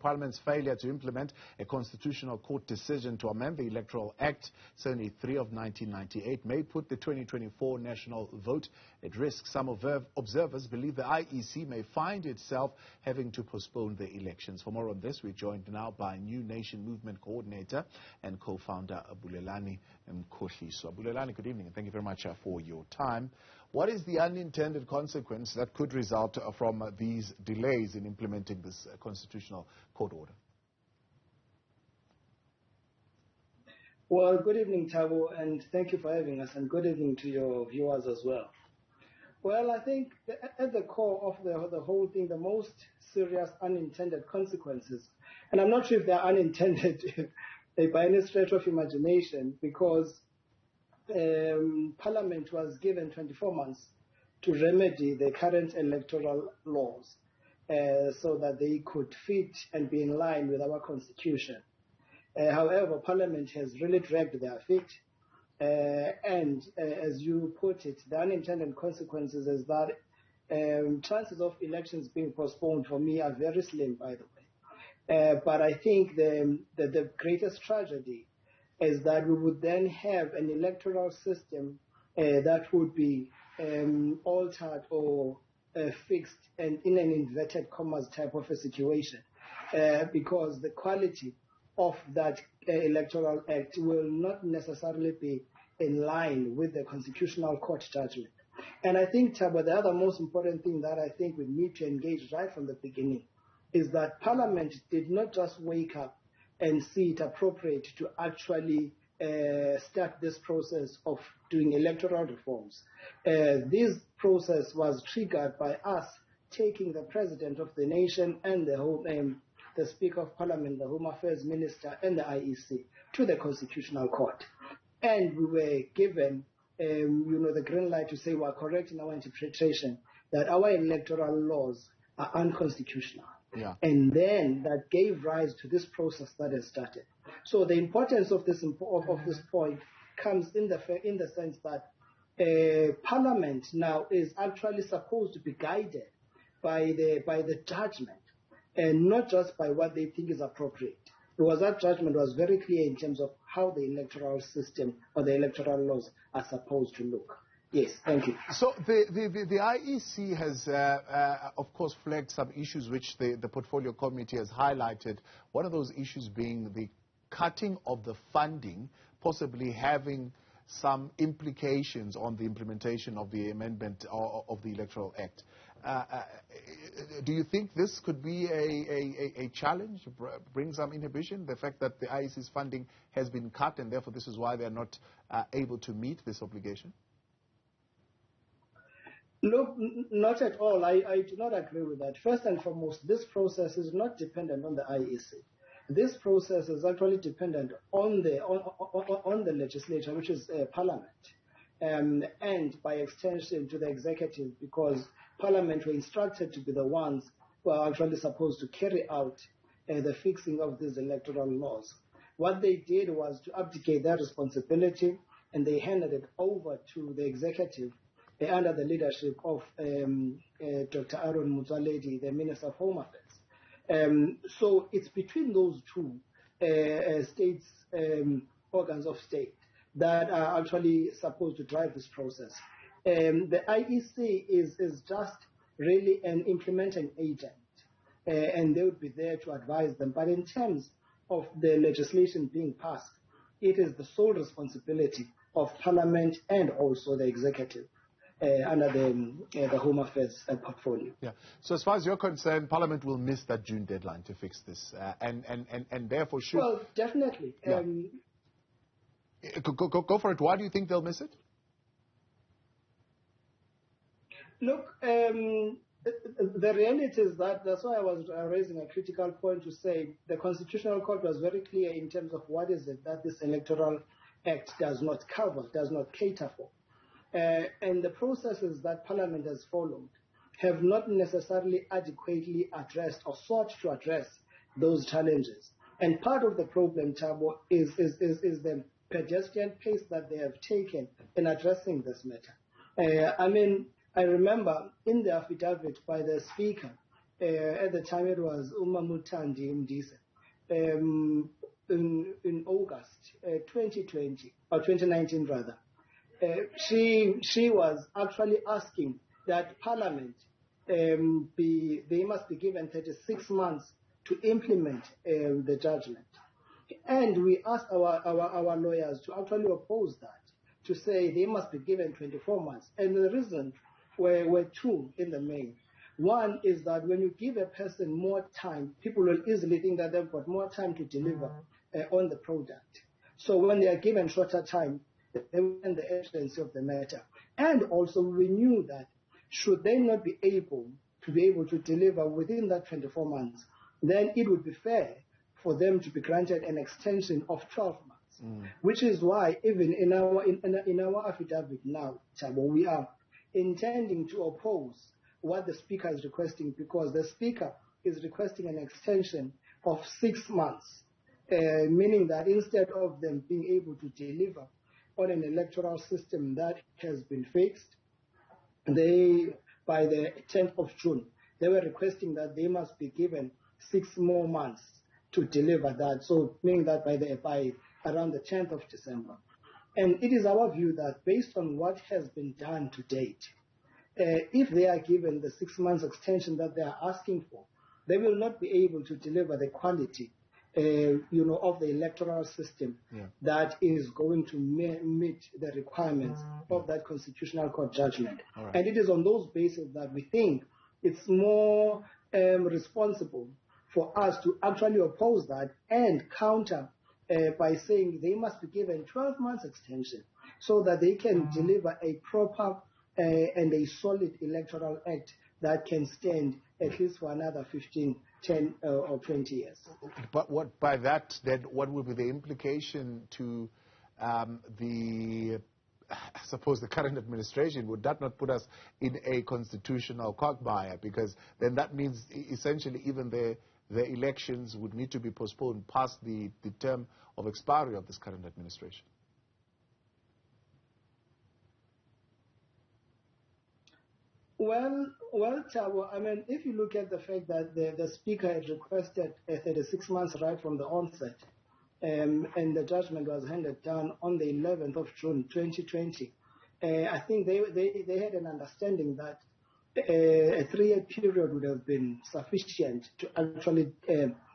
Parliament's failure to implement a constitutional court decision to amend the Electoral Act 73 of 1998 may put the 2024 national vote at risk. Some observers believe the IEC may find itself having to postpone the elections. For more on this, we're joined now by New Nation Movement coordinator and co-founder Bulelani Mkhohliswa. Bulelani, good evening, and thank you very much for your time. What is the unintended consequence that could result from these delays in implementing this constitutional court order? Well, good evening, Thabo, and thank you for having us, and good evening to your viewers as well. Well, I think at the core of the whole thing, the most serious unintended consequences, and I'm not sure if they're unintended by any stretch of imagination, because Parliament was given 24 months to remedy the current electoral laws so that they could fit and be in line with our constitution. However, Parliament has really dragged their feet, and as you put it, the unintended consequences is that chances of elections being postponed for me are very slim, by the way. But I think the greatest tragedy is that we would then have an electoral system that would be altered or fixed and in an inverted commas type of a situation, because the quality of that electoral act will not necessarily be in line with the constitutional court judgment. And I think, Thabo, the other most important thing that I think we need to engage right from the beginning is that Parliament did not just wake up and see it appropriate to actually start this process of doing electoral reforms. This process was triggered by us taking the President of the nation and the Speaker of Parliament, the Home Affairs Minister, and the IEC to the Constitutional Court. And we were given the green light to say we are correct in our interpretation that our electoral laws are unconstitutional. Yeah. And then that gave rise to this process that has started. So the importance of this point comes in the sense that Parliament now is actually supposed to be guided by the judgment and not just by what they think is appropriate. Because that judgment was very clear in terms of how the electoral system or the electoral laws are supposed to look. Yes, thank you. So the IEC has, of course, flagged some issues which the Portfolio Committee has highlighted. One of those issues being the cutting of the funding, possibly having some implications on the implementation of the amendment of the Electoral Act. Do you think this could be a challenge, bring some inhibition, the fact that the IEC's funding has been cut and therefore this is why they're not able to meet this obligation? Look, not at all. I do not agree with that. First and foremost, this process is not dependent on the IEC. This process is actually dependent on the legislature, which is Parliament, and by extension to the executive, because Parliament were instructed to be the ones who are actually supposed to carry out the fixing of these electoral laws. What they did was to abdicate their responsibility, and they handed it over to the executive under the leadership of Dr. Aaron Motsoaledi, the Minister of Home Affairs. So it's between those two states, organs of state, that are actually supposed to drive this process. The IEC is just really an implementing agent, and they would be there to advise them. But in terms of the legislation being passed, it is the sole responsibility of Parliament and also the executive under the Home Affairs portfolio. Yeah. So as far as you're concerned, Parliament will miss that June deadline to fix this, and therefore should... Well, definitely. Yeah. Go for it. Why do you think they'll miss it? Look, the reality is that's why I was raising a critical point to say the Constitutional Court was very clear in terms of what is it that this Electoral Act does not cover, does not cater for. And the processes that Parliament has followed have not necessarily adequately addressed or sought to address those challenges. And part of the problem, Thabo, is the pedestrian pace that they have taken in addressing this matter. I remember in the affidavit by the Speaker, At the time, it was Umamutandi Mdisa. In August 2020, or 2019 rather, she was actually asking that Parliament they must be given 36 months to implement the judgment. And we asked our lawyers to actually oppose that, to say they must be given 24 months. And the reason were two in the main. One is that when you give a person more time, people will easily think that they've got more time to deliver on the product. So when they are given shorter time, they will end the urgency of the matter. And also we knew that should they not be able to deliver within that 24 months, then it would be fair for them to be granted an extension of 12 months, which is why even in our affidavit now, Thabo, we are intending to oppose what the Speaker is requesting, because the Speaker is requesting an extension of 6 months, meaning that instead of them being able to deliver on an electoral system that has been fixed, by the 10th of June, they were requesting that they must be given 6 more months to deliver that. So meaning that by around the 10th of December. And it is our view that based on what has been done to date, if they are given the 6 months extension that they are asking for, they will not be able to deliver the quality of the electoral system that is going to meet the requirements of that constitutional court judgment. Right. And it is on those bases that we think it's more responsible for us to actually oppose that and counter by saying they must be given 12 months extension so that they can deliver a proper and a solid electoral act that can stand at least for another 15, 10 or 20 years. But what by that, then, what would be the implication to I suppose, the current administration? Would that not put us in a constitutional quagmire? Because then that means essentially even the elections would need to be postponed past the term of expiry of this current administration. Well, Thabo, I mean, if you look at the fact that the Speaker had requested 36 months right from the onset, and the judgment was handed down on the 11th of June 2020, I think they had an understanding that a 3-year period would have been sufficient to actually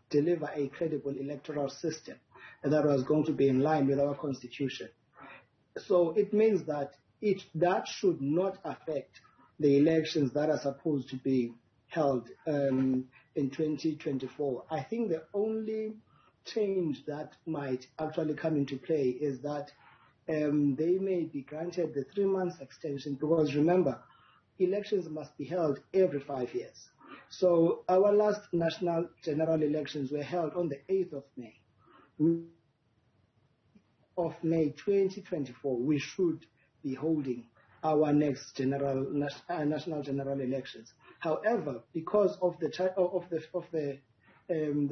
deliver a credible electoral system that was going to be in line with our Constitution. So it means that that should not affect the elections that are supposed to be held in 2024. I think the only change that might actually come into play is that they may be granted the 3 months extension, because remember, elections must be held every 5 years. So our last national general elections were held on the 8th of May. Of May 2024, we should be holding our next national general elections. However, because of the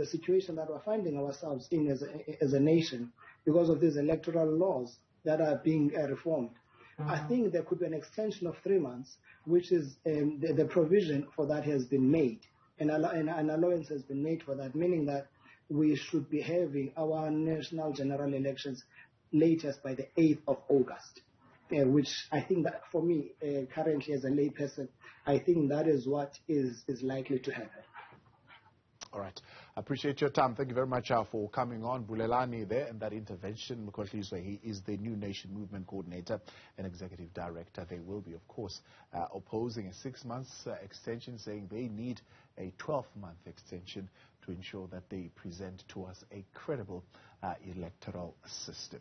situation that we're finding ourselves in as a nation, because of these electoral laws that are being reformed, I think there could be an extension of 3 months, which is the provision for that has been made, and an allowance has been made for that, meaning that we should be having our national general elections latest by the 8th of August. Which I think that for me, currently as a layperson, I think that is what is likely to happen. All right. I appreciate your time. Thank you very much for coming on. Bulelani there and that intervention. Mkhohliswa, he is the New Nation Movement Coordinator and Executive Director. They will be, of course, opposing a 6 months extension, saying they need a 12-month extension to ensure that they present to us a credible electoral system.